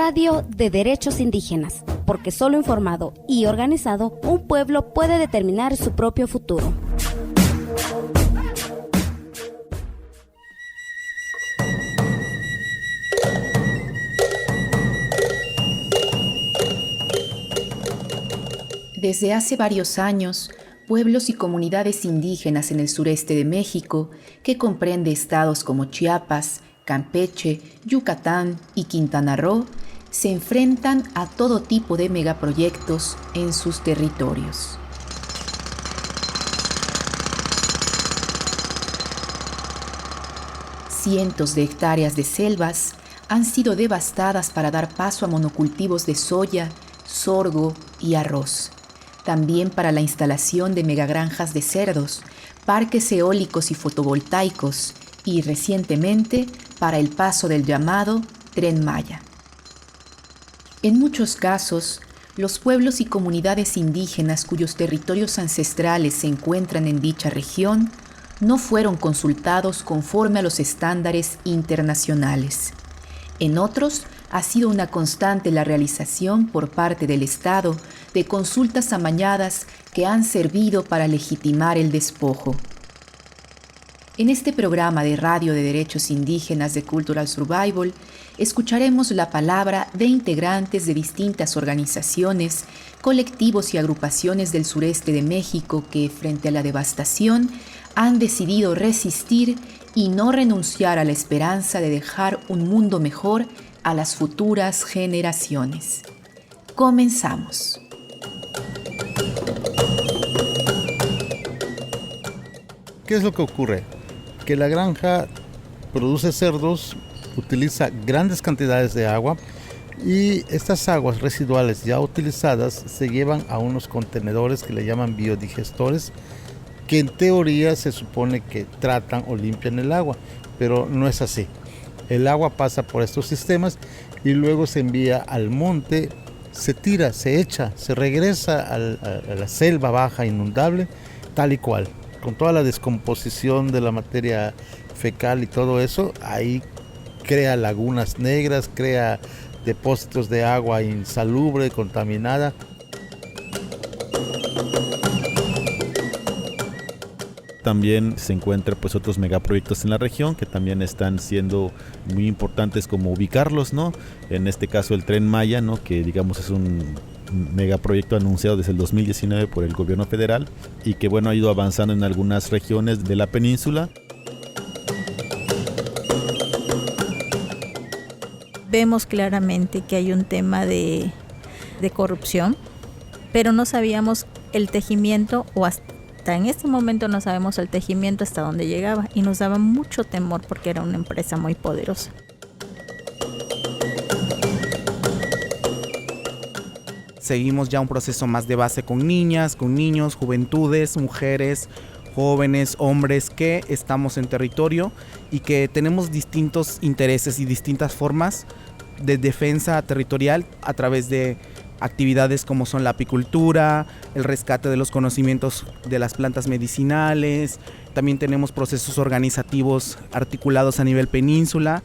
Radio de Derechos Indígenas, porque solo informado y organizado, un pueblo puede determinar su propio futuro. Desde hace varios años, pueblos y comunidades indígenas en el sureste de México, que comprende estados como Chiapas, Campeche, Yucatán y Quintana Roo, se enfrentan a todo tipo de megaproyectos en sus territorios. Cientos de hectáreas de selvas han sido devastadas para dar paso a monocultivos de soya, sorgo y arroz. También para la instalación de megagranjas de cerdos, parques eólicos y fotovoltaicos y, recientemente, para el paso del llamado Tren Maya. En muchos casos, los pueblos y comunidades indígenas cuyos territorios ancestrales se encuentran en dicha región no fueron consultados conforme a los estándares internacionales. En otros, ha sido una constante la realización por parte del Estado de consultas amañadas que han servido para legitimar el despojo. En este programa de radio de derechos indígenas de Cultural Survival, escucharemos la palabra de integrantes de distintas organizaciones, colectivos y agrupaciones del sureste de México que, frente a la devastación, han decidido resistir y no renunciar a la esperanza de dejar un mundo mejor a las futuras generaciones. Comenzamos. ¿Qué es lo que ocurre? Que la granja produce cerdos, utiliza grandes cantidades de agua y estas aguas residuales ya utilizadas se llevan a unos contenedores que le llaman biodigestores, que en teoría se supone que tratan o limpian el agua, pero no es así. El agua pasa por estos sistemas y luego se envía al monte, se tira, se echa, se regresa a la selva baja inundable, tal y cual. Con toda la descomposición de la materia fecal y todo eso, ahí crea lagunas negras, crea depósitos de agua insalubre, contaminada. También se encuentran pues otros megaproyectos en la región que también están siendo muy importantes, como ubicarlos, ¿no? En este caso el Tren Maya, ¿no? Que digamos es un megaproyecto anunciado desde el 2019 por el gobierno federal y que bueno ha ido avanzando en algunas regiones de la península. Vemos claramente que hay un tema de corrupción, pero no sabíamos el tejimiento o hasta en este momento no sabemos el tejimiento hasta dónde llegaba y nos daba mucho temor porque era una empresa muy poderosa. Seguimos ya un proceso más de base con niñas, con niños, juventudes, mujeres, jóvenes, hombres que estamos en territorio y que tenemos distintos intereses y distintas formas de defensa territorial a través de actividades como son la apicultura, el rescate de los conocimientos de las plantas medicinales. También tenemos procesos organizativos articulados a nivel península.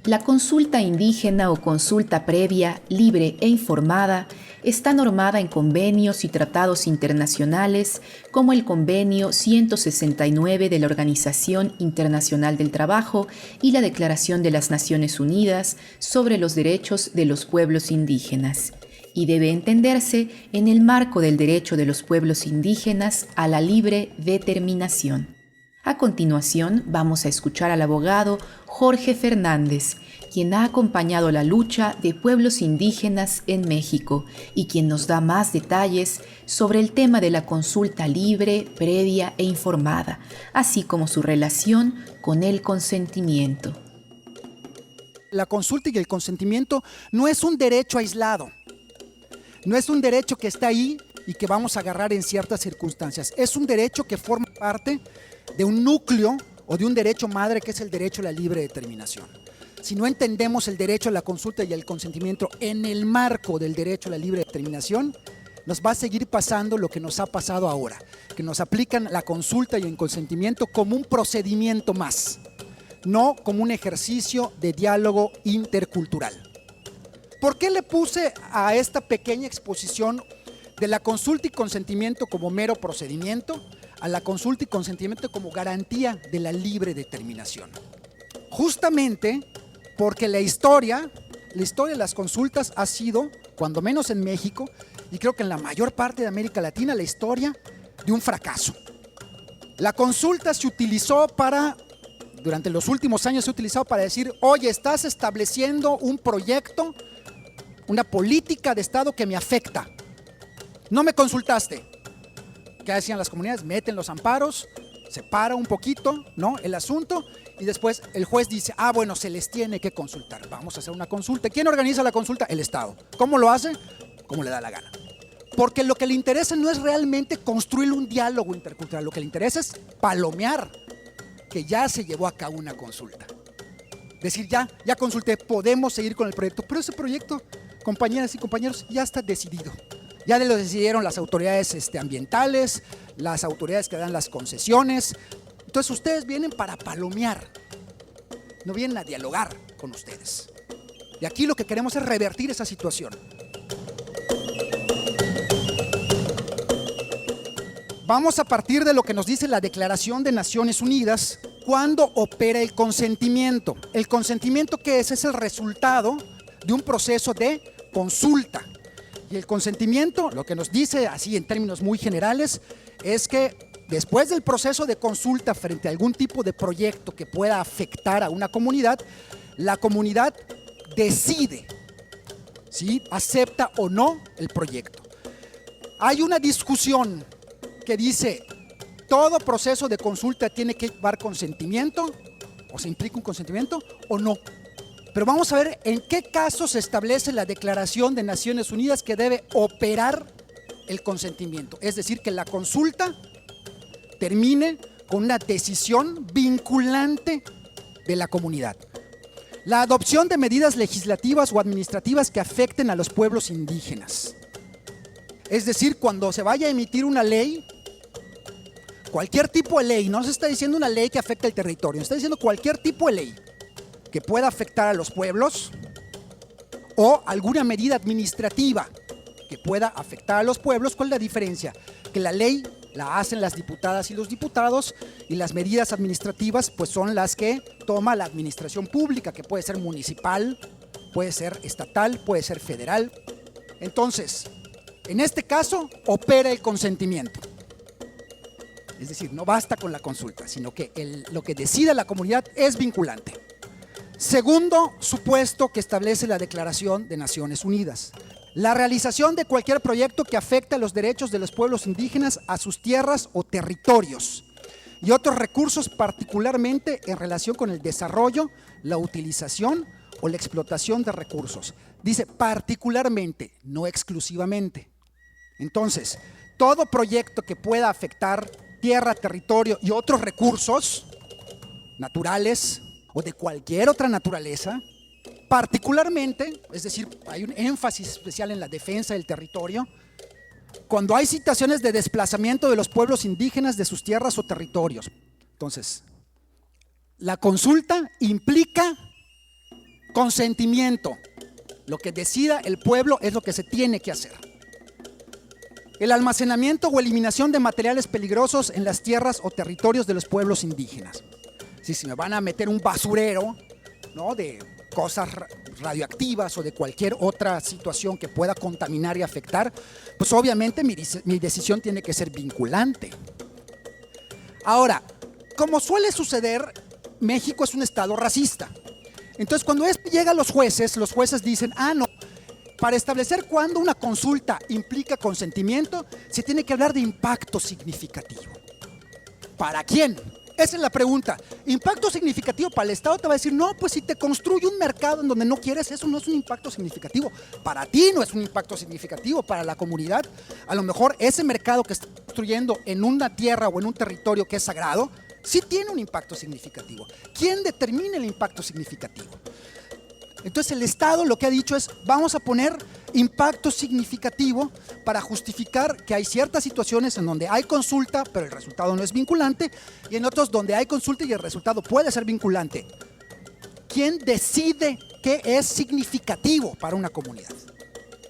La consulta indígena o consulta previa, libre e informada está normada en convenios y tratados internacionales como el Convenio 169 de la Organización Internacional del Trabajo y la Declaración de las Naciones Unidas sobre los Derechos de los Pueblos Indígenas, y debe entenderse en el marco del derecho de los pueblos indígenas a la libre determinación. A continuación, vamos a escuchar al abogado Jorge Fernández, quien ha acompañado la lucha de pueblos indígenas en México y quien nos da más detalles sobre el tema de la consulta libre, previa e informada, así como su relación con el consentimiento. La consulta y el consentimiento no es un derecho aislado, no es un derecho que está ahí y que vamos a agarrar en ciertas circunstancias. Es un derecho que forma parte de un núcleo o de un derecho madre que es el derecho a la libre determinación. Si no entendemos el derecho a la consulta y el consentimiento en el marco del derecho a la libre determinación, nos va a seguir pasando lo que nos ha pasado ahora, que nos aplican la consulta y el consentimiento como un procedimiento más, no como un ejercicio de diálogo intercultural. ¿Por qué le puse a esta pequeña exposición de la consulta y consentimiento como mero procedimiento a la consulta y consentimiento como garantía de la libre determinación? Justamente porque la historia de las consultas ha sido, cuando menos en México, y creo que en la mayor parte de América Latina, la historia de un fracaso. La consulta se utilizó durante los últimos años se ha utilizado para decir, oye, estás estableciendo un proyecto, una política de Estado que me afecta. No me consultaste. ¿Qué hacían las comunidades? Meten los amparos, se para un poquito, ¿no?, el asunto, y después el juez dice, bueno, se les tiene que consultar. Vamos a hacer una consulta. ¿Quién organiza la consulta? El Estado. ¿Cómo lo hace? Como le da la gana. Porque lo que le interesa no es realmente construir un diálogo intercultural, lo que le interesa es palomear que ya se llevó a cabo una consulta. Decir, ya consulté, podemos seguir con el proyecto, pero ese proyecto, compañeras y compañeros, ya está decidido. Ya lo decidieron las autoridades ambientales, las autoridades que dan las concesiones. Entonces ustedes vienen para palomear, no vienen a dialogar con ustedes. Y aquí lo que queremos es revertir esa situación. Vamos a partir de lo que nos dice la Declaración de Naciones Unidas cuando opera el consentimiento. ¿El consentimiento qué es? Es el resultado de un proceso de consulta. Y el consentimiento, lo que nos dice así en términos muy generales, es que después del proceso de consulta frente a algún tipo de proyecto que pueda afectar a una comunidad, la comunidad decide si acepta o no el proyecto. Hay una discusión que dice, todo proceso de consulta tiene que llevar consentimiento, o se implica un consentimiento, o no. Pero vamos a ver en qué casos se establece la Declaración de Naciones Unidas que debe operar el consentimiento. Es decir, que la consulta termine con una decisión vinculante de la comunidad. La adopción de medidas legislativas o administrativas que afecten a los pueblos indígenas. Es decir, cuando se vaya a emitir una ley, cualquier tipo de ley, no se está diciendo una ley que afecte el territorio, se está diciendo cualquier tipo de ley que pueda afectar a los pueblos o alguna medida administrativa que pueda afectar a los pueblos. ¿Cuál es la diferencia? Que la ley la hacen las diputadas y los diputados y las medidas administrativas pues son las que toma la administración pública, que puede ser municipal, puede ser estatal, puede ser federal. Entonces, en este caso opera el consentimiento. Es decir, no basta con la consulta, sino que lo que decida la comunidad es vinculante. Segundo supuesto que establece la Declaración de Naciones Unidas: la realización de cualquier proyecto que afecte a los derechos de los pueblos indígenas a sus tierras o territorios y otros recursos, particularmente en relación con el desarrollo, la utilización o la explotación de recursos. Dice particularmente, no exclusivamente. Entonces, todo proyecto que pueda afectar tierra, territorio y otros recursos naturales o de cualquier otra naturaleza, particularmente, es decir, hay un énfasis especial en la defensa del territorio, cuando hay situaciones de desplazamiento de los pueblos indígenas de sus tierras o territorios. Entonces, la consulta implica consentimiento. Lo que decida el pueblo es lo que se tiene que hacer. El almacenamiento o eliminación de materiales peligrosos en las tierras o territorios de los pueblos indígenas. Si me van a meter un basurero, ¿no?, de cosas radioactivas o de cualquier otra situación que pueda contaminar y afectar, pues obviamente mi decisión tiene que ser vinculante. Ahora, como suele suceder, México es un estado racista. Entonces, cuando esto llega a los jueces dicen, no, para establecer cuándo una consulta implica consentimiento, se tiene que hablar de impacto significativo. ¿Para quién? Esa es la pregunta. Impacto significativo para el Estado te va a decir, no, pues si te construye un mercado en donde no quieres, eso no es un impacto significativo. Para ti no es un impacto significativo, para la comunidad. A lo mejor ese mercado que está construyendo en una tierra o en un territorio que es sagrado, sí tiene un impacto significativo. ¿Quién determina el impacto significativo? Entonces el Estado lo que ha dicho es, vamos a poner impacto significativo para justificar que hay ciertas situaciones en donde hay consulta, pero el resultado no es vinculante, y en otros donde hay consulta y el resultado puede ser vinculante. ¿Quién decide qué es significativo para una comunidad?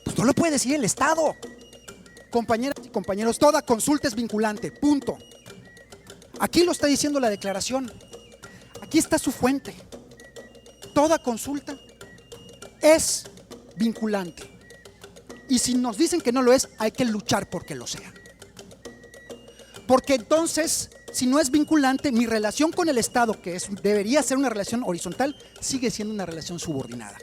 Pues no lo puede decir el Estado. Compañeras y compañeros, toda consulta es vinculante, punto. Aquí lo está diciendo la declaración. Aquí está su fuente. Toda consulta es vinculante. Y si nos dicen que no lo es, hay que luchar porque lo sea. Porque entonces, si no es vinculante, mi relación con el Estado, que debería ser una relación horizontal, sigue siendo una relación subordinada.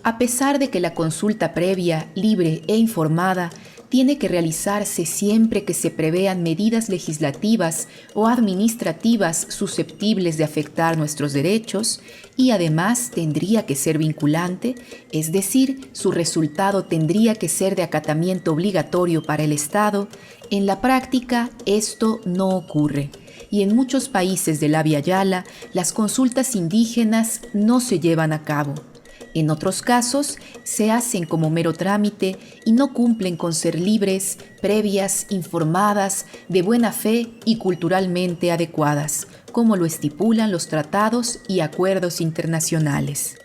A pesar de que la consulta previa, libre e informada tiene que realizarse siempre que se prevean medidas legislativas o administrativas susceptibles de afectar nuestros derechos, y además tendría que ser vinculante, es decir, su resultado tendría que ser de acatamiento obligatorio para el Estado, en la práctica esto no ocurre. Y en muchos países del Abya Yala, las consultas indígenas no se llevan a cabo. En otros casos, se hacen como mero trámite y no cumplen con ser libres, previas, informadas, de buena fe y culturalmente adecuadas, como lo estipulan los tratados y acuerdos internacionales.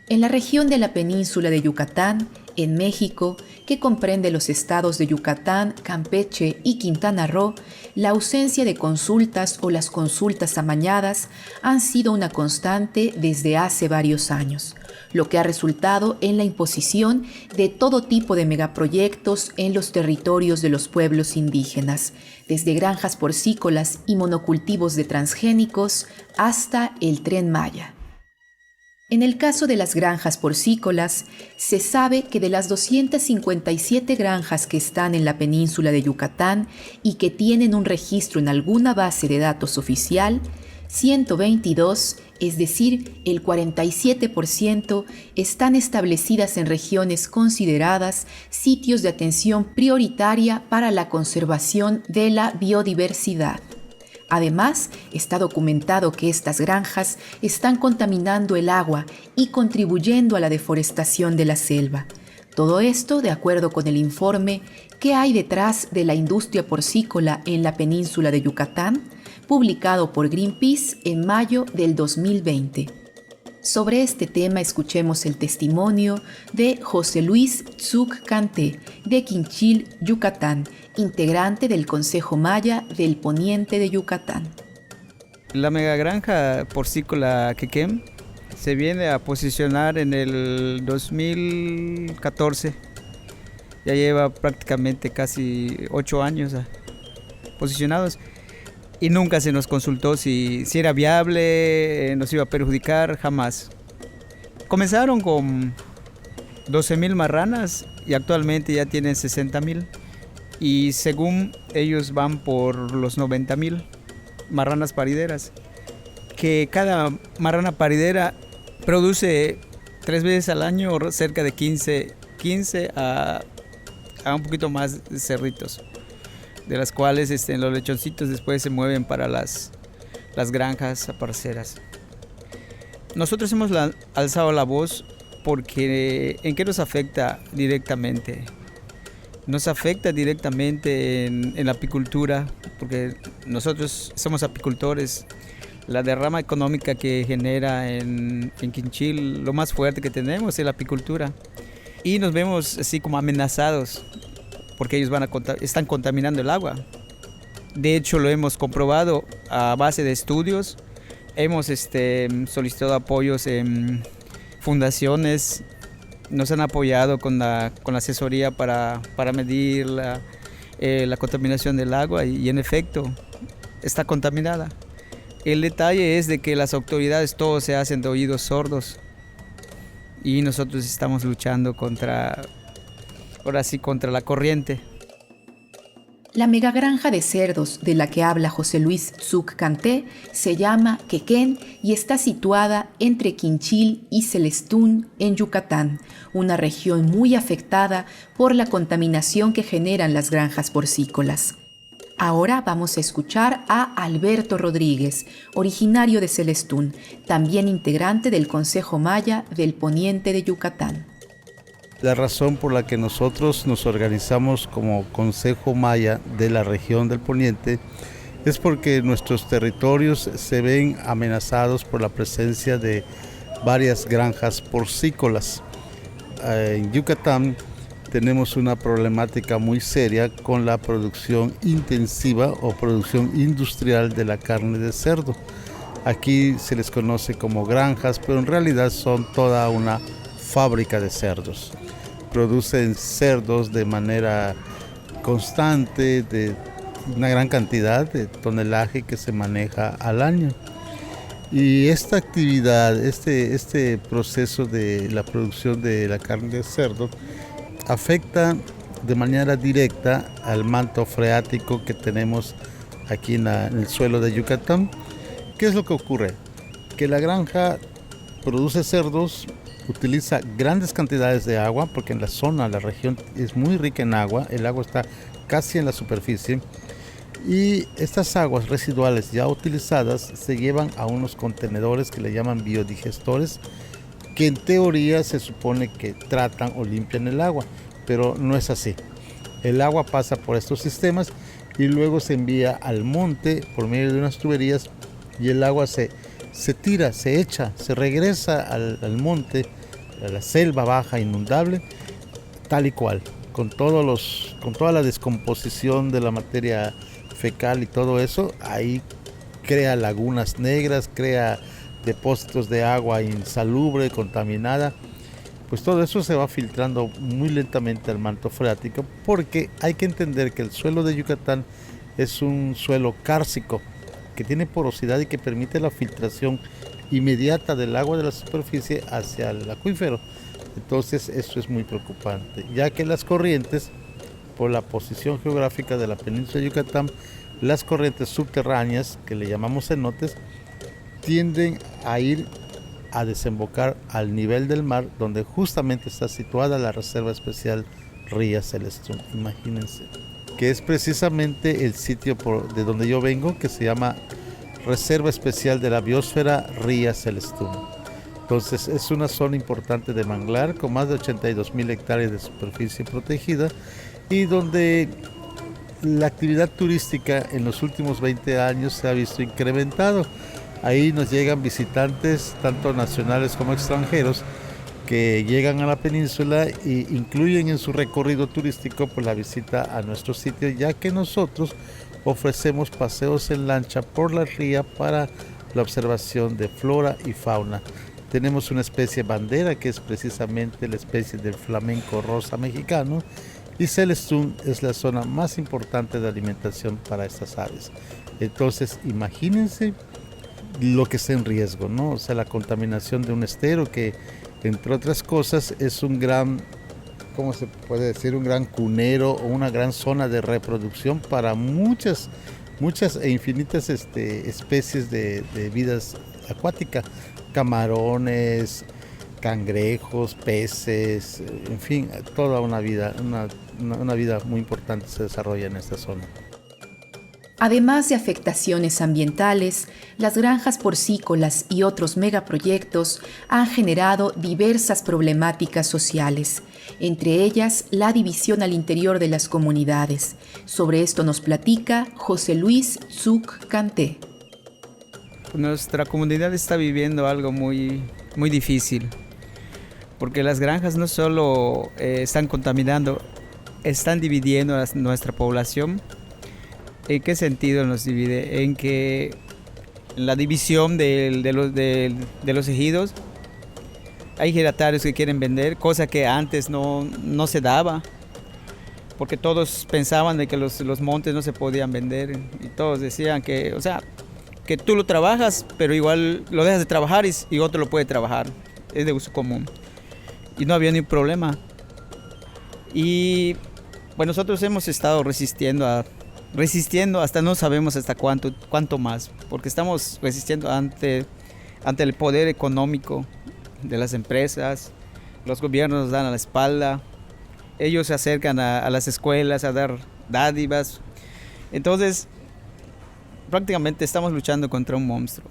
En la región de la península de Yucatán, en México, que comprende los estados de Yucatán, Campeche y Quintana Roo, la ausencia de consultas o las consultas amañadas han sido una constante desde hace varios años, lo que ha resultado en la imposición de todo tipo de megaproyectos en los territorios de los pueblos indígenas, desde granjas porcícolas y monocultivos de transgénicos hasta el Tren Maya. En el caso de las granjas porcícolas, se sabe que de las 257 granjas que están en la península de Yucatán y que tienen un registro en alguna base de datos oficial, 122, es decir, el 47%, están establecidas en regiones consideradas sitios de atención prioritaria para la conservación de la biodiversidad. Además, está documentado que estas granjas están contaminando el agua y contribuyendo a la deforestación de la selva. Todo esto de acuerdo con el informe ¿Qué hay detrás de la industria porcícola en la península de Yucatán?, publicado por Greenpeace en mayo del 2020. Sobre este tema escuchemos el testimonio de José Luis Tzuc Canté, de Quinchil, Yucatán, integrante del Consejo Maya del Poniente de Yucatán. La megagranja porcícola Quequén se viene a posicionar en el 2014. Ya lleva prácticamente casi 8 años posicionados. Y nunca se nos consultó si era viable, nos iba a perjudicar, jamás. Comenzaron con 12,000 marranas y actualmente ya tienen 60,000. Y según ellos van por los 90,000 marranas parideras. Que cada marrana paridera produce 3 veces al año cerca de 15 a un poquito más de cerritos, de las cuales los lechoncitos después se mueven para las granjas parceras. Nosotros hemos alzado la voz porque ¿en qué nos afecta directamente? Nos afecta directamente en la apicultura, porque nosotros somos apicultores. La derrama económica que genera en Quinchil, lo más fuerte que tenemos es la apicultura. Y nos vemos así como amenazados, porque ellos están contaminando el agua. De hecho, lo hemos comprobado a base de estudios. Hemos solicitado apoyos en fundaciones. Nos han apoyado con la asesoría para medir la contaminación del agua y en efecto está contaminada. El detalle es de que las autoridades todos se hacen de oídos sordos y nosotros estamos luchando contra la corriente. La megagranja de cerdos de la que habla José Luis Tzuc Canté se llama Quequén y está situada entre Quinchil y Celestún en Yucatán, una región muy afectada por la contaminación que generan las granjas porcícolas. Ahora vamos a escuchar a Alberto Rodríguez, originario de Celestún, también integrante del Consejo Maya del Poniente de Yucatán. La razón por la que nosotros nos organizamos como Consejo Maya de la región del Poniente es porque nuestros territorios se ven amenazados por la presencia de varias granjas porcícolas. En Yucatán tenemos una problemática muy seria con la producción intensiva o producción industrial de la carne de cerdo. Aquí se les conoce como granjas, pero en realidad son toda una fábrica de cerdos. Producen cerdos de manera constante, de una gran cantidad de tonelaje que se maneja al año. Y esta actividad, este proceso de la producción de la carne de cerdo afecta de manera directa al manto freático que tenemos aquí en el suelo de Yucatán. ¿Qué es lo que ocurre? Que la granja produce cerdos, utiliza grandes cantidades de agua, porque en la región es muy rica en agua, el agua está casi en la superficie, y estas aguas residuales ya utilizadas se llevan a unos contenedores que le llaman biodigestores, que en teoría se supone que tratan o limpian el agua, pero no es así. El agua pasa por estos sistemas y luego se envía al monte por medio de unas tuberías y el agua se tira, se echa, se regresa al monte, a la selva baja inundable, tal y cual, con toda la descomposición de la materia fecal y todo eso. Ahí crea lagunas negras, crea depósitos de agua insalubre, contaminada. Pues todo eso se va filtrando muy lentamente al manto freático, porque hay que entender que el suelo de Yucatán es un suelo cárcico que tiene porosidad y que permite la filtración inmediata del agua de la superficie hacia el acuífero. Entonces eso es muy preocupante, ya que las corrientes, por la posición geográfica de la península de Yucatán, las corrientes subterráneas, que le llamamos cenotes, tienden a ir a desembocar al nivel del mar, donde justamente está situada la Reserva Especial Ría Celestún. Imagínense, que es precisamente el sitio de donde yo vengo, que se llama Reserva Especial de la Biosfera Ría Celestún. Entonces es una zona importante de manglar con más de 82,000 hectáreas de superficie protegida y donde la actividad turística en los últimos 20 años se ha visto incrementado. Ahí nos llegan visitantes, tanto nacionales como extranjeros, que llegan a la península e incluyen en su recorrido turístico pues, la visita a nuestro sitio, ya que nosotros ofrecemos paseos en lancha por la ría para la observación de flora y fauna. Tenemos una especie bandera que es precisamente la especie del flamenco rosa mexicano, y Celestún es la zona más importante de alimentación para estas aves. Entonces imagínense lo que está en riesgo, ¿no? O sea, la contaminación de un estero que, entre otras cosas, es un gran, ¿cómo se puede decir? Un gran cunero o una gran zona de reproducción para muchas e infinitas especies de vidas acuáticas, camarones, cangrejos, peces, en fin, toda una vida muy importante se desarrolla en esta zona. Además de afectaciones ambientales, las granjas porcícolas y otros megaproyectos han generado diversas problemáticas sociales, entre ellas la división al interior de las comunidades. Sobre esto nos platica José Luis Tzuc Canté. Nuestra comunidad está viviendo algo muy difícil, porque las granjas no solo están contaminando, están dividiendo a nuestra población. ¿En qué sentido nos divide? En que la división de los ejidos, hay ejidatarios que quieren vender, cosa que antes no se daba, porque todos pensaban de que los montes no se podían vender, y todos decían que, o sea, que tú lo trabajas, pero igual lo dejas de trabajar y otro lo puede trabajar, es de uso común. Y no había ni problema. Y bueno, nosotros hemos estado resistiendo hasta no sabemos hasta cuánto más, porque estamos resistiendo ante el poder económico de las empresas. Los gobiernos nos dan a la espalda, ellos se acercan a las escuelas a dar dádivas, Entonces, prácticamente estamos luchando contra un monstruo.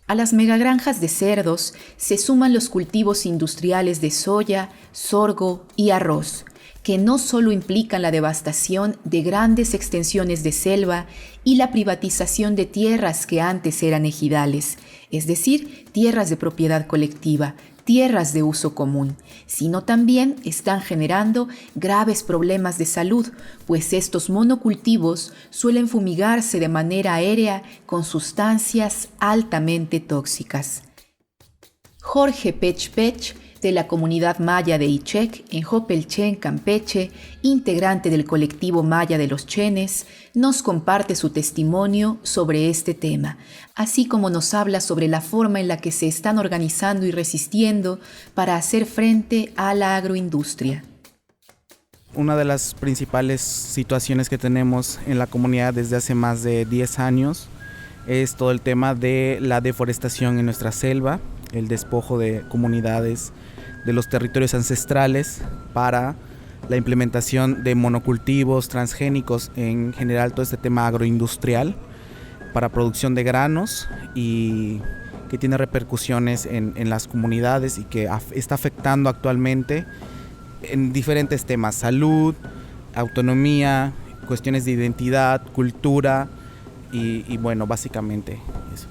A las megagranjas de cerdos se suman los cultivos industriales de soya, sorgo y arroz, que no solo implican la devastación de grandes extensiones de selva y la privatización de tierras que antes eran ejidales, es decir, tierras de propiedad colectiva, tierras de uso común, sino también están generando graves problemas de salud, pues estos monocultivos suelen fumigarse de manera aérea con sustancias altamente tóxicas. Jorge Pech Pech, de la comunidad maya de Ichec, en Jopelchen, Campeche, integrante del colectivo maya de los Chenes, nos comparte su testimonio sobre este tema, así como nos habla sobre la forma en la que se están organizando y resistiendo para hacer frente a la agroindustria. Una de las principales situaciones que tenemos en la comunidad desde hace más de 10 años es todo el tema de la deforestación en nuestra selva, el despojo de comunidades de los territorios ancestrales para la implementación de monocultivos transgénicos, en general todo este tema agroindustrial para producción de granos, y que tiene repercusiones en las comunidades y que está afectando actualmente en diferentes temas: salud, autonomía, cuestiones de identidad, cultura y bueno, básicamente eso.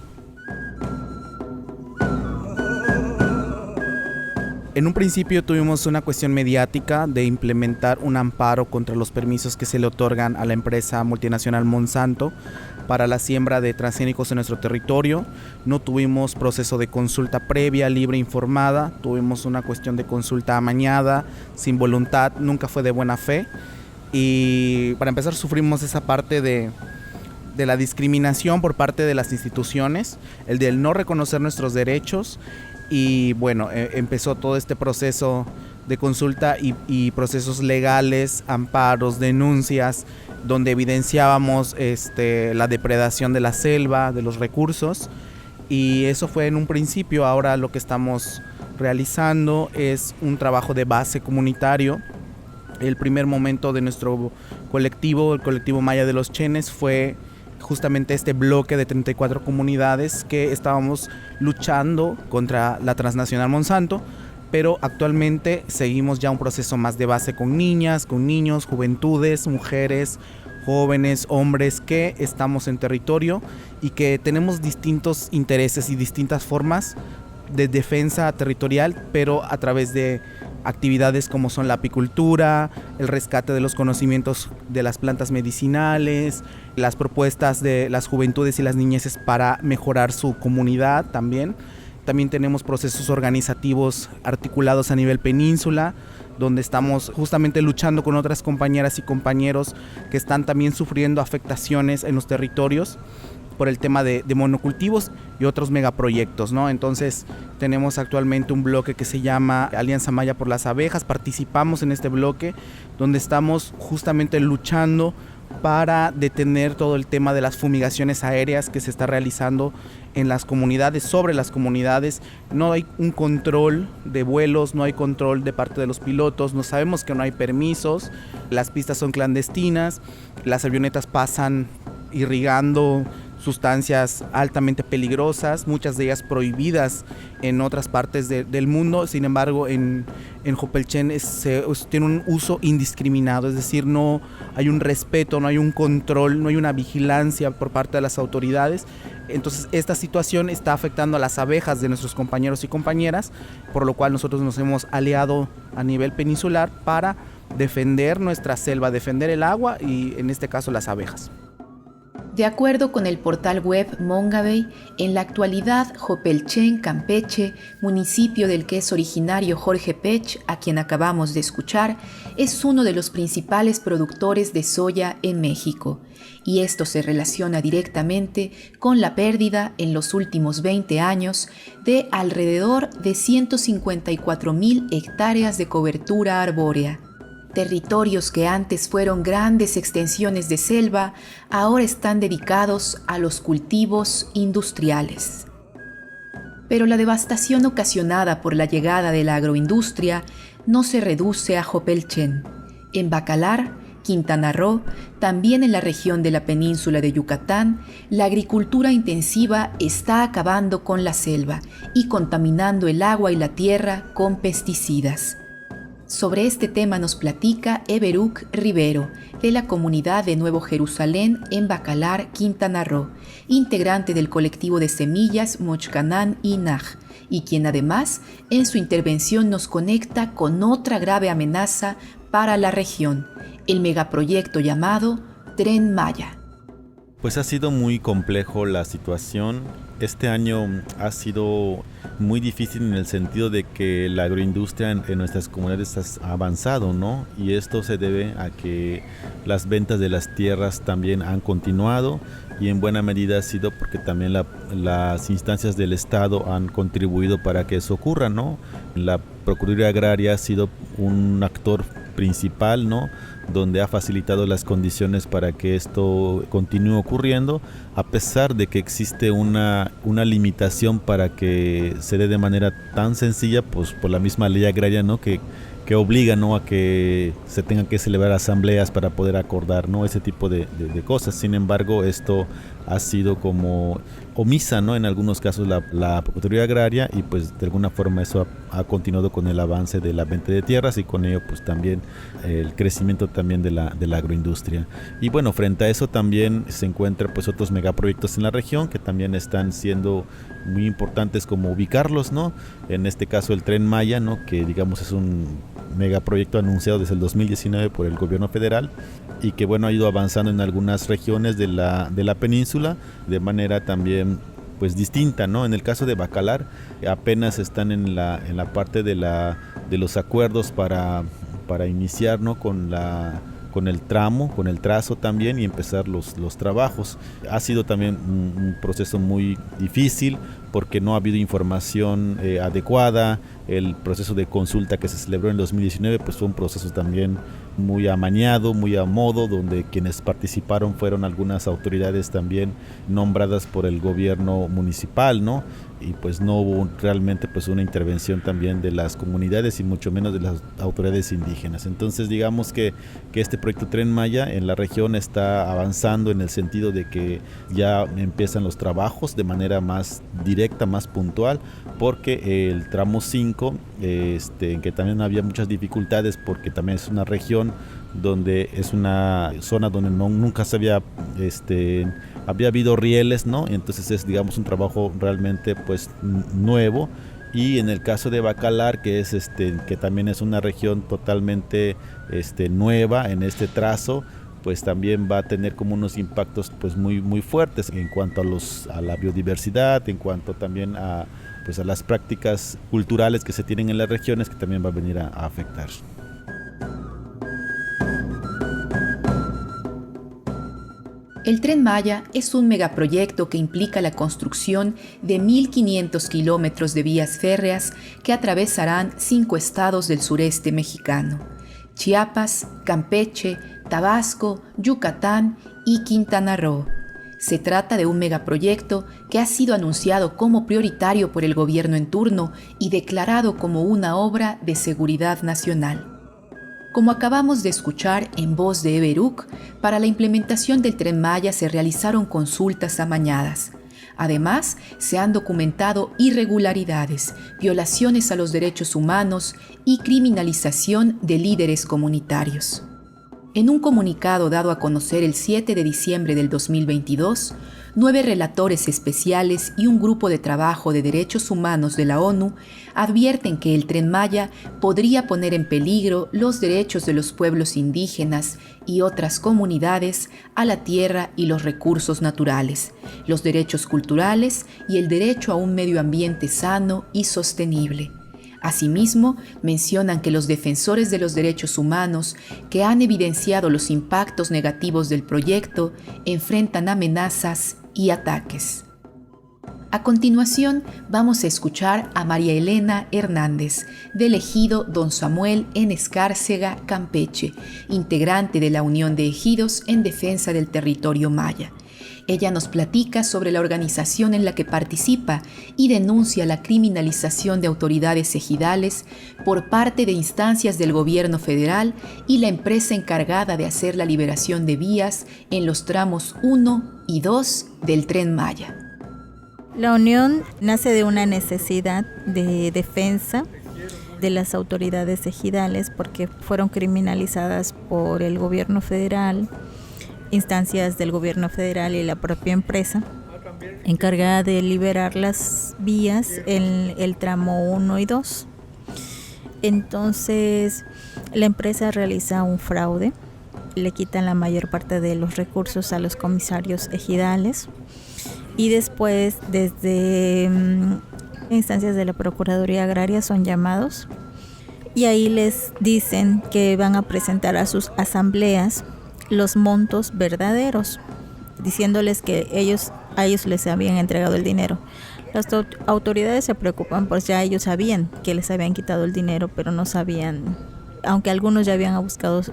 En un principio tuvimos una cuestión mediática de implementar un amparo contra los permisos que se le otorgan a la empresa multinacional Monsanto para la siembra de transgénicos en nuestro territorio. No tuvimos proceso de consulta previa, libre, informada. Tuvimos una cuestión de consulta amañada, sin voluntad, nunca fue de buena fe. Y para empezar sufrimos esa parte de la discriminación por parte de las instituciones, el del no reconocer nuestros derechos. Y bueno, empezó todo este proceso de consulta y procesos legales, amparos, denuncias, donde evidenciábamos la depredación de la selva, de los recursos. Y eso fue en un principio. Ahora lo que estamos realizando es un trabajo de base comunitario. El primer momento de nuestro colectivo, el colectivo Maya de los Chenes, fue justamente este bloque de 34 comunidades que estábamos luchando contra la transnacional Monsanto, pero actualmente seguimos ya un proceso más de base con niñas, con niños, juventudes, mujeres, jóvenes, hombres que estamos en territorio y que tenemos distintos intereses y distintas formas de defensa territorial, pero a través de actividades como son la apicultura, el rescate de los conocimientos de las plantas medicinales, las propuestas de las juventudes y las niñeces para mejorar su comunidad también. También tenemos procesos organizativos articulados a nivel península, donde estamos justamente luchando con otras compañeras y compañeros que están también sufriendo afectaciones en los territorios por el tema de monocultivos y otros megaproyectos, ¿no? Entonces tenemos actualmente un bloque que se llama Alianza Maya por las Abejas. Participamos en este bloque donde estamos justamente luchando para detener todo el tema de las fumigaciones aéreas que se está realizando en las comunidades, sobre las comunidades. No hay un control de vuelos, no hay control de parte de los pilotos, no sabemos que no hay permisos, las pistas son clandestinas, las avionetas pasan irrigando sustancias altamente peligrosas, muchas de ellas prohibidas en otras partes del mundo. Sin embargo, en Jopelchen tiene un uso indiscriminado, es decir, no hay un respeto, no hay un control, no hay una vigilancia por parte de las autoridades. Entonces esta situación está afectando a las abejas de nuestros compañeros y compañeras, por lo cual nosotros nos hemos aliado a nivel peninsular para defender nuestra selva, defender el agua y en este caso las abejas. De acuerdo con el portal web Mongabey, en la actualidad Jopelchen, Campeche, municipio del que es originario Jorge Pech, a quien acabamos de escuchar, es uno de los principales productores de soya en México, y esto se relaciona directamente con la pérdida en los últimos 20 años de alrededor de 154,000 hectáreas de cobertura arbórea. Territorios que antes fueron grandes extensiones de selva, ahora están dedicados a los cultivos industriales. Pero la devastación ocasionada por la llegada de la agroindustria no se reduce a Jopelchen. En Bacalar, Quintana Roo, también en la región de la península de Yucatán, la agricultura intensiva está acabando con la selva y contaminando el agua y la tierra con pesticidas. Sobre este tema nos platica Everuk Rivero, de la comunidad de Nuevo Jerusalén en Bacalar, Quintana Roo, integrante del colectivo de semillas Mochcanán y Naj, y quien además en su intervención nos conecta con otra grave amenaza para la región, el megaproyecto llamado Tren Maya. Pues ha sido muy complejo la situación. Este año ha sido muy difícil en el sentido de que la agroindustria en nuestras comunidades ha avanzado, ¿no? Y esto se debe a que las ventas de las tierras también han continuado y en buena medida ha sido porque también las instancias del Estado han contribuido para que eso ocurra, ¿no? La Procuraduría Agraria ha sido un actor principal, ¿no? Donde ha facilitado las condiciones para que esto continúe ocurriendo, a pesar de que existe una limitación para que se dé de manera tan sencilla, pues por la misma ley agraria, ¿no? que obliga, ¿no? a que se tengan que celebrar asambleas para poder acordar, ¿no? ese tipo de cosas. Sin embargo, esto ha sido como omisa, ¿no? en algunos casos la Procuraduría Agraria, y pues de alguna forma eso ha continuado con el avance de la venta de tierras y con ello pues también el crecimiento también de la agroindustria. Y bueno, frente a eso también se encuentran pues otros megaproyectos en la región que también están siendo muy importantes, como ubicarlos, ¿no? En este caso el Tren Maya, ¿no? que digamos es un megaproyecto anunciado desde el 2019 por el gobierno federal y que bueno ha ido avanzando en algunas regiones de la península de manera también pues distinta, ¿no? En el caso de Bacalar apenas están en la parte de los acuerdos para iniciar, ¿no? con el tramo, con el trazo también y empezar los trabajos. Ha sido también un proceso muy difícil porque no ha habido información adecuada. El proceso de consulta que se celebró en 2019 pues fue un proceso también muy amañado, muy a modo, donde quienes participaron fueron algunas autoridades también nombradas por el gobierno municipal, ¿no? Y pues no hubo realmente pues una intervención también de las comunidades y mucho menos de las autoridades indígenas. Entonces digamos que este proyecto Tren Maya en la región está avanzando en el sentido de que ya empiezan los trabajos de manera más directa, más puntual, porque el tramo 5 en que también había muchas dificultades porque también es una región donde es una zona donde nunca se había habido rieles, ¿no? Entonces es digamos un trabajo realmente pues nuevo. Y en el caso de Bacalar, que es que también es una región totalmente nueva en este trazo, pues también va a tener como unos impactos pues muy muy fuertes en cuanto a la biodiversidad, en cuanto también a las prácticas culturales que se tienen en las regiones, que también va a venir a afectar. El Tren Maya es un megaproyecto que implica la construcción de 1.500 kilómetros de vías férreas que atravesarán 5 estados del sureste mexicano: Chiapas, Campeche, Tabasco, Yucatán y Quintana Roo. Se trata de un megaproyecto que ha sido anunciado como prioritario por el gobierno en turno y declarado como una obra de seguridad nacional. Como acabamos de escuchar en voz de Everuk, para la implementación del Tren Maya se realizaron consultas amañadas. Además, se han documentado irregularidades, violaciones a los derechos humanos y criminalización de líderes comunitarios. En un comunicado dado a conocer el 7 de diciembre del 2022, 9 relatores especiales y un grupo de trabajo de derechos humanos de la ONU advierten que el Tren Maya podría poner en peligro los derechos de los pueblos indígenas y otras comunidades a la tierra y los recursos naturales, los derechos culturales y el derecho a un medio ambiente sano y sostenible. Asimismo, mencionan que los defensores de los derechos humanos que han evidenciado los impactos negativos del proyecto enfrentan amenazas y ataques. A continuación, vamos a escuchar a María Elena Hernández, del ejido Don Samuel en Escárcega, Campeche, integrante de la Unión de Ejidos en Defensa del Territorio Maya. Ella nos platica sobre la organización en la que participa y denuncia la criminalización de autoridades ejidales por parte de instancias del gobierno federal y la empresa encargada de hacer la liberación de vías en los tramos 1 y 2 del Tren Maya. La unión nace de una necesidad de defensa de las autoridades ejidales porque fueron criminalizadas por el gobierno federal, instancias del gobierno federal y la propia empresa encargada de liberar las vías en el tramo 1 y 2. Entonces la empresa realiza un fraude, le quitan la mayor parte de los recursos a los comisarios ejidales y después desde instancias de la Procuraduría Agraria son llamados y ahí les dicen que van a presentar a sus asambleas los montos verdaderos, diciéndoles que a ellos les habían entregado el dinero. Las autoridades se preocupan, pues ya ellos sabían que les habían quitado el dinero, pero no sabían, aunque algunos ya habían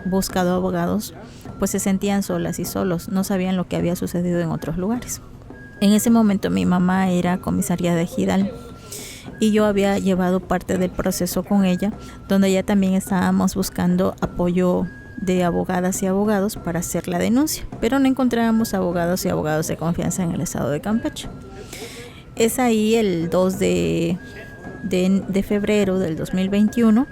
buscado abogados, pues se sentían solas y solos, no sabían lo que había sucedido en otros lugares. En ese momento mi mamá era comisaria de ejidal y yo había llevado parte del proceso con ella, donde ya también estábamos buscando apoyo de abogadas y abogados para hacer la denuncia, pero no encontrábamos abogados y abogados de confianza en el estado de Campeche. Es ahí el 2 de febrero del 2021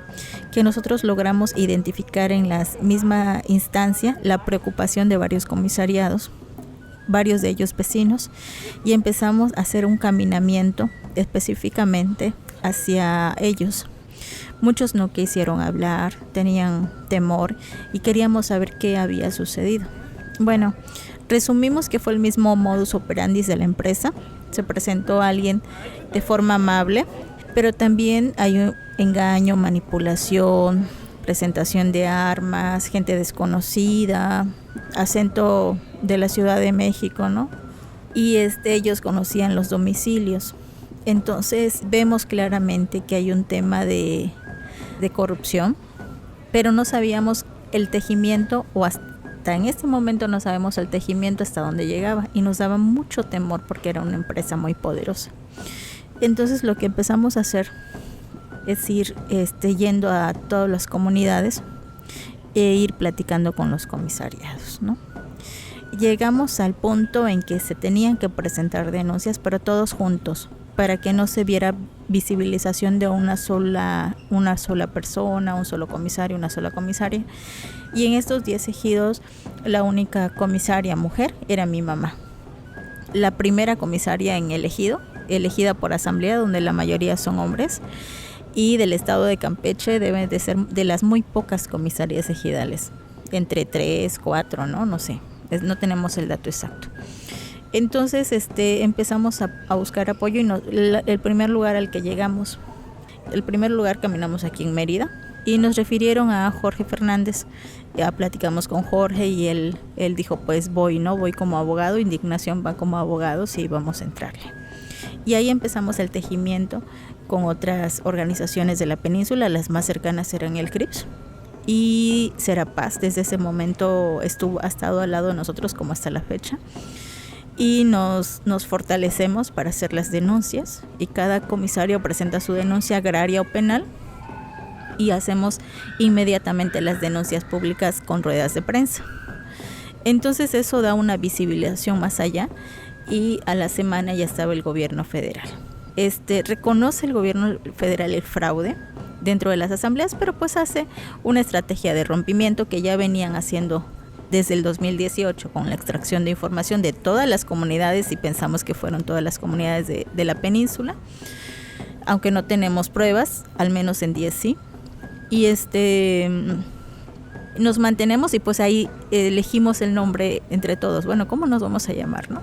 que nosotros logramos identificar en la misma instancia la preocupación de varios comisariados, varios de ellos vecinos, y empezamos a hacer un caminamiento específicamente hacia ellos. Muchos no quisieron hablar, tenían temor y queríamos saber qué había sucedido. Bueno, resumimos que fue el mismo modus operandi de la empresa. Se presentó alguien de forma amable, pero también hay un engaño, manipulación, presentación de armas, gente desconocida, acento de la Ciudad de México, ¿no? Y ellos conocían los domicilios. Entonces vemos claramente que hay un tema de corrupción, pero no sabíamos el tejimiento, o hasta en este momento no sabemos el tejimiento hasta dónde llegaba, y nos daba mucho temor porque era una empresa muy poderosa. Entonces lo que empezamos a hacer es ir yendo a todas las comunidades e ir platicando con los comisariados, ¿no? Llegamos al punto en que se tenían que presentar denuncias, pero todos juntos, para que no se viera visibilización de una sola persona, un solo comisario, una sola comisaria. Y en estos 10 ejidos, la única comisaria mujer era mi mamá. La primera comisaria en el ejido, elegida por asamblea, donde la mayoría son hombres, y del estado de Campeche deben de ser de las muy pocas comisarias ejidales, entre 3, 4, no sé, no tenemos el dato exacto. Entonces empezamos a buscar apoyo y el primer lugar al que llegamos, caminamos aquí en Mérida y nos refirieron a Jorge Fernández. Ya platicamos con Jorge y él dijo, pues voy como abogado, Indignación va como abogado, sí, vamos a entrarle. Y ahí empezamos el tejimiento con otras organizaciones de la península, las más cercanas eran el CRIPS y Serapaz. Desde ese momento ha estado al lado de nosotros como hasta la fecha. Y nos fortalecemos para hacer las denuncias y cada comisario presenta su denuncia agraria o penal y hacemos inmediatamente las denuncias públicas con ruedas de prensa. Entonces eso da una visibilización más allá y a la semana ya estaba el gobierno federal. Reconoce el gobierno federal el fraude dentro de las asambleas, pero pues hace una estrategia de rompimiento que ya venían haciendo desde el 2018 con la extracción de información de todas las comunidades, y pensamos que fueron todas las comunidades de la península, aunque no tenemos pruebas, al menos en 10 sí. Y nos mantenemos y pues ahí elegimos el nombre entre todos. Bueno, ¿cómo nos vamos a llamar, no?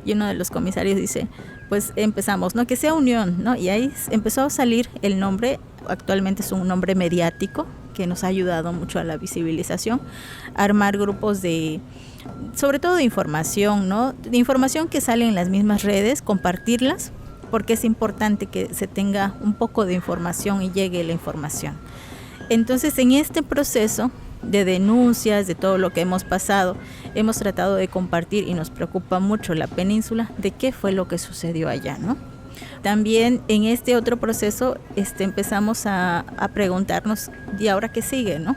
Y uno de los comisarios dice, pues empezamos, ¿no? Que sea Unión, ¿no? Y ahí empezó a salir el nombre. Actualmente es un nombre mediático que nos ha ayudado mucho a la visibilización, a armar grupos sobre todo de información, ¿no? De información que sale en las mismas redes, compartirlas, porque es importante que se tenga un poco de información y llegue la información. Entonces, en este proceso denuncias, de todo lo que hemos pasado, hemos tratado de compartir y nos preocupa mucho la península de qué fue lo que sucedió allá, ¿no? También en este otro proceso empezamos a preguntarnos, ¿y ahora qué sigue, no?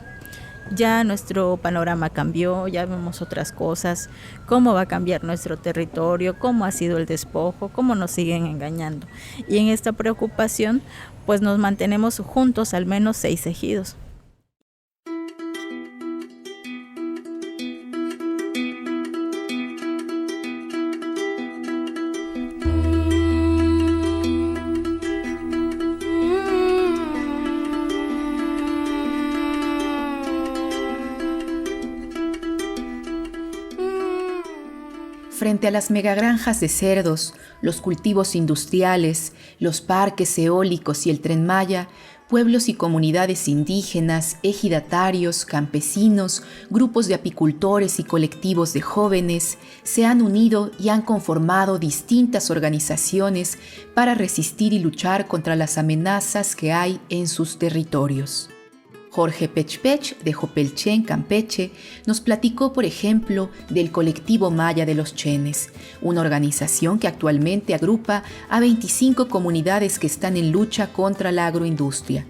Ya nuestro panorama cambió, ya vemos otras cosas, cómo va a cambiar nuestro territorio, cómo ha sido el despojo, cómo nos siguen engañando. Y en esta preocupación, pues nos mantenemos juntos al menos 6 ejidos. Frente a las megagranjas de cerdos, los cultivos industriales, los parques eólicos y el Tren Maya, pueblos y comunidades indígenas, ejidatarios, campesinos, grupos de apicultores y colectivos de jóvenes se han unido y han conformado distintas organizaciones para resistir y luchar contra las amenazas que hay en sus territorios. Jorge Pechpech, de Jopelchen, Campeche, nos platicó, por ejemplo, del Colectivo Maya de los Chenes, una organización que actualmente agrupa a 25 comunidades que están en lucha contra la agroindustria.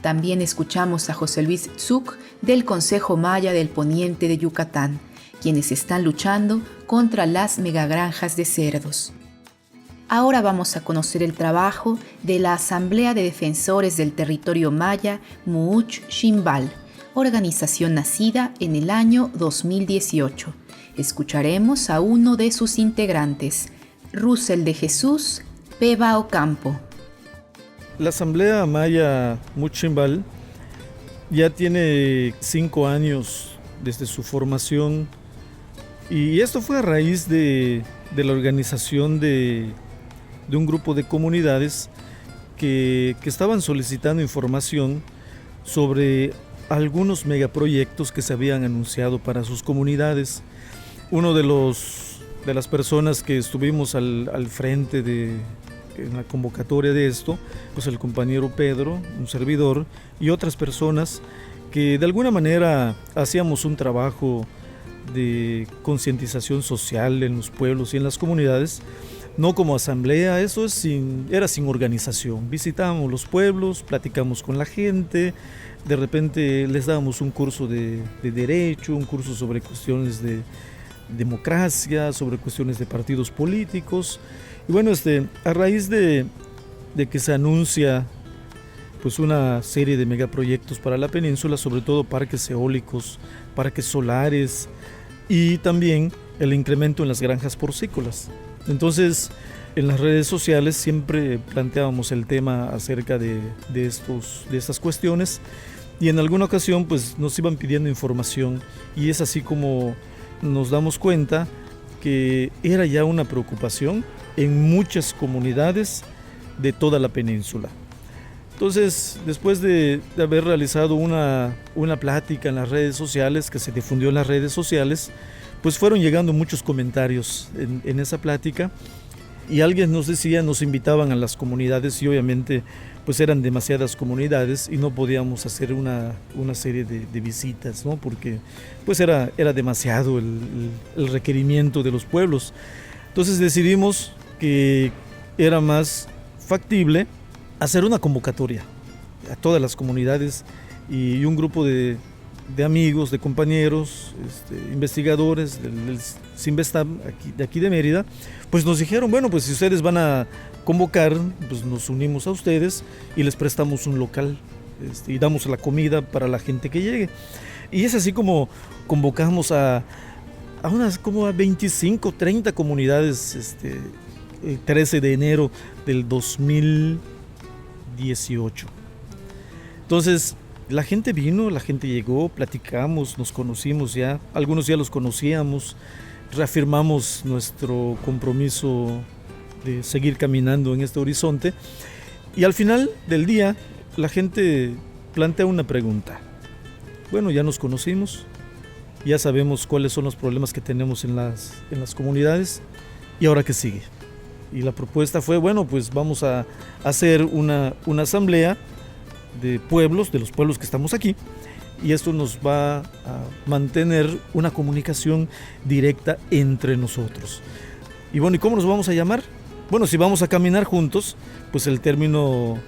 También escuchamos a José Luis Tzuc, del Consejo Maya del Poniente de Yucatán, quienes están luchando contra las megagranjas de cerdos. Ahora vamos a conocer el trabajo de la Asamblea de Defensores del Territorio Maya Muuch Ximbal, organización nacida en el año 2018. Escucharemos a uno de sus integrantes, Russell de Jesús Peba Ocampo. La Asamblea Maya Muuch Ximbal ya tiene 5 años desde su formación, y esto fue a raíz de la organización de un grupo de comunidades que estaban solicitando información sobre algunos megaproyectos que se habían anunciado para sus comunidades. Uno de las personas que estuvimos al frente en la convocatoria de esto, pues el compañero Pedro, un servidor, y otras personas que de alguna manera hacíamos un trabajo de concientización social en los pueblos y en las comunidades. No como asamblea, eso era sin organización. Visitábamos los pueblos, platicamos con la gente, de repente les dábamos un curso de derecho, un curso sobre cuestiones de democracia, sobre cuestiones de partidos políticos. Y bueno, a raíz de que se anuncia pues una serie de megaproyectos para la península, sobre todo parques eólicos, parques solares y también el incremento en las granjas porcícolas. Entonces, en las redes sociales siempre planteábamos el tema acerca de estas cuestiones, y en alguna ocasión pues nos iban pidiendo información, y es así como nos damos cuenta que era ya una preocupación en muchas comunidades de toda la península. Entonces, después de haber realizado una plática en las redes sociales, que se difundió en las redes sociales, pues fueron llegando muchos comentarios en esa plática, y alguien nos decía, nos invitaban a las comunidades, y obviamente pues eran demasiadas comunidades y no podíamos hacer una serie de visitas, ¿no? Porque pues era demasiado el requerimiento de los pueblos. Entonces decidimos que era más factible hacer una convocatoria a todas las comunidades, y un grupo de amigos, de compañeros, investigadores del Cinvestab de aquí de Mérida, pues nos dijeron, bueno, pues si ustedes van a convocar, pues nos unimos a ustedes y les prestamos un local y damos la comida para la gente que llegue. Y es así como convocamos a unas como a 25, 30 comunidades, 13 de enero del 2018. Entonces, la gente vino, la gente llegó, platicamos, nos conocimos ya, algunos ya los conocíamos, reafirmamos nuestro compromiso de seguir caminando en este horizonte, y al final del día la gente plantea una pregunta. Bueno, ya nos conocimos, ya sabemos cuáles son los problemas que tenemos en las comunidades, ¿y ahora qué sigue? Y la propuesta fue, bueno, pues vamos a hacer una asamblea de pueblos, de los pueblos que estamos aquí, y esto nos va a mantener una comunicación directa entre nosotros. Y bueno, ¿y cómo nos vamos a llamar? Bueno, si vamos a caminar juntos, pues el término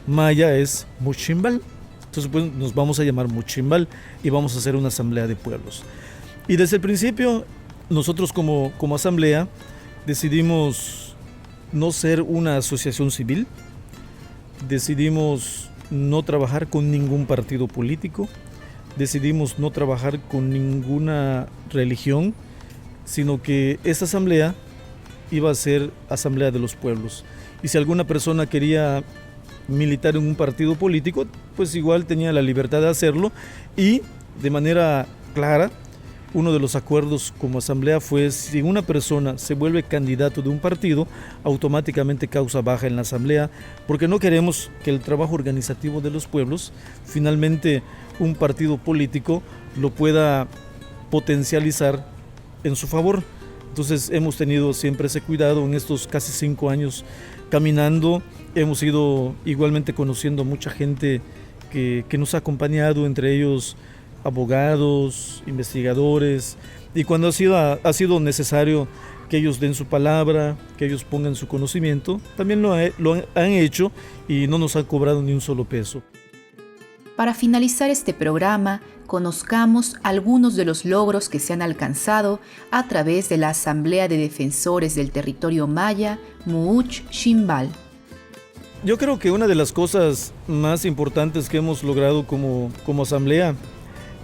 maya es Muchimbal. Entonces pues nos vamos a llamar Muchimbal y vamos a hacer una asamblea de pueblos. Y desde el principio nosotros como asamblea decidimos no ser una asociación civil, decidimos no trabajar con ningún partido político, decidimos no trabajar con ninguna religión, sino que esta asamblea iba a ser asamblea de los pueblos. Y si alguna persona quería militar en un partido político, pues igual tenía la libertad de hacerlo, y de manera clara, uno de los acuerdos como asamblea fue: si una persona se vuelve candidato de un partido, automáticamente causa baja en la asamblea, porque no queremos que el trabajo organizativo de los pueblos, finalmente un partido político lo pueda potencializar en su favor. Entonces hemos tenido siempre ese cuidado en estos casi 5 años caminando. Hemos ido igualmente conociendo mucha gente que nos ha acompañado, entre ellos abogados, investigadores, y cuando ha sido necesario que ellos den su palabra, que ellos pongan su conocimiento, también lo han hecho y no nos han cobrado ni un solo peso. Para finalizar este programa, conozcamos algunos de los logros que se han alcanzado a través de la Asamblea de Defensores del Territorio Maya, Muuch Ximbal. Yo creo que una de las cosas más importantes que hemos logrado como asamblea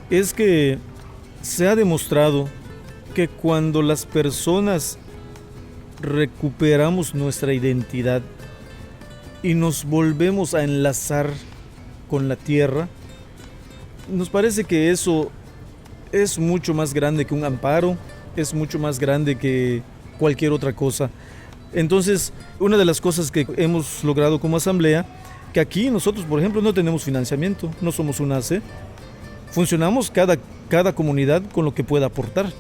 es que se ha demostrado que cuando las personas recuperamos nuestra identidad y nos volvemos a enlazar con la tierra, nos parece que eso es mucho más grande que un amparo, es mucho más grande que cualquier otra cosa. Entonces, una de las cosas que hemos logrado como asamblea, que aquí nosotros, por ejemplo, no tenemos financiamiento, no somos una AC, funcionamos cada comunidad con lo que pueda aportar.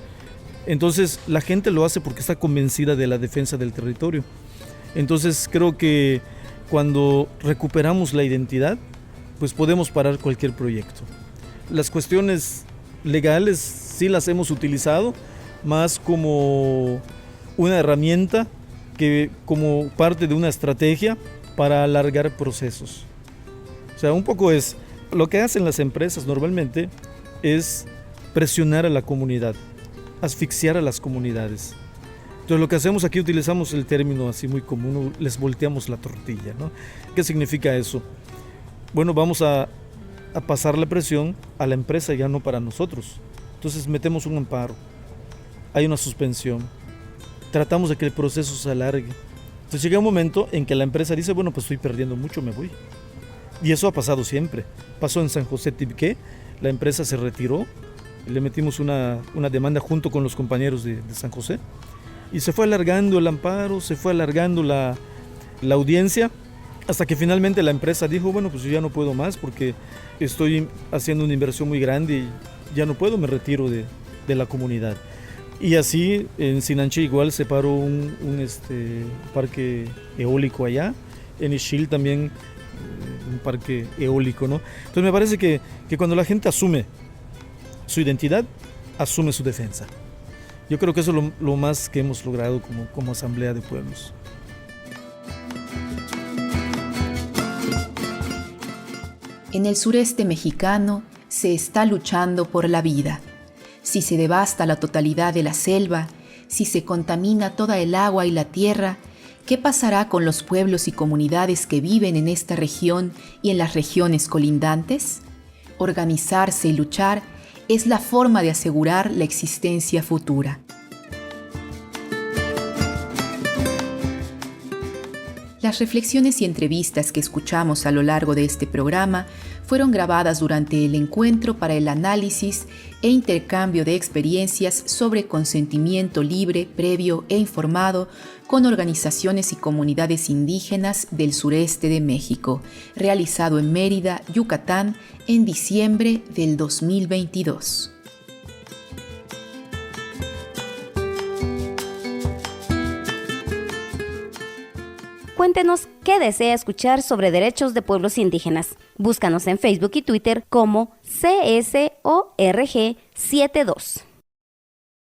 Entonces, la gente lo hace porque está convencida de la defensa del territorio. Entonces, creo que cuando recuperamos la identidad, pues podemos parar cualquier proyecto. Las cuestiones legales sí las hemos utilizado más como una herramienta que como parte de una estrategia para alargar procesos. O sea, un poco es lo que hacen las empresas normalmente, es presionar a la comunidad, asfixiar a las comunidades. Entonces lo que hacemos aquí, utilizamos el término así muy común, les volteamos la tortilla, ¿no? ¿Qué significa eso? Bueno, vamos a pasar la presión a la empresa, ya no para nosotros. Entonces metemos un amparo, hay una suspensión, tratamos de que el proceso se alargue. Entonces llega un momento en que la empresa dice, bueno, pues estoy perdiendo mucho, me voy. Y eso ha pasado siempre. Pasó en San José Tibqué, la empresa se retiró, le metimos una demanda junto con los compañeros de San José, y se fue alargando el amparo, se fue alargando la audiencia, hasta que finalmente la empresa dijo, bueno, pues yo ya no puedo más porque estoy haciendo una inversión muy grande y ya no puedo, me retiro de la comunidad. Y así en Sinanche igual se paró un parque eólico allá, en Ixil también un parque eólico, ¿no? Entonces me parece que cuando la gente asume su identidad, asume su defensa. Yo creo que eso es lo más que hemos logrado como Asamblea de Pueblos. En el sureste mexicano se está luchando por la vida. Si se devasta la totalidad de la selva, si se contamina toda el agua y la tierra, ¿qué pasará con los pueblos y comunidades que viven en esta región y en las regiones colindantes? Organizarse y luchar es la forma de asegurar la existencia futura. Las reflexiones y entrevistas que escuchamos a lo largo de este programa fueron grabadas durante el encuentro para el análisis e intercambio de experiencias sobre consentimiento libre, previo e informado con organizaciones y comunidades indígenas del sureste de México, realizado en Mérida, Yucatán, en diciembre del 2022. Cuéntenos qué desea escuchar sobre derechos de pueblos indígenas. Búscanos en Facebook y Twitter como CSORG 72.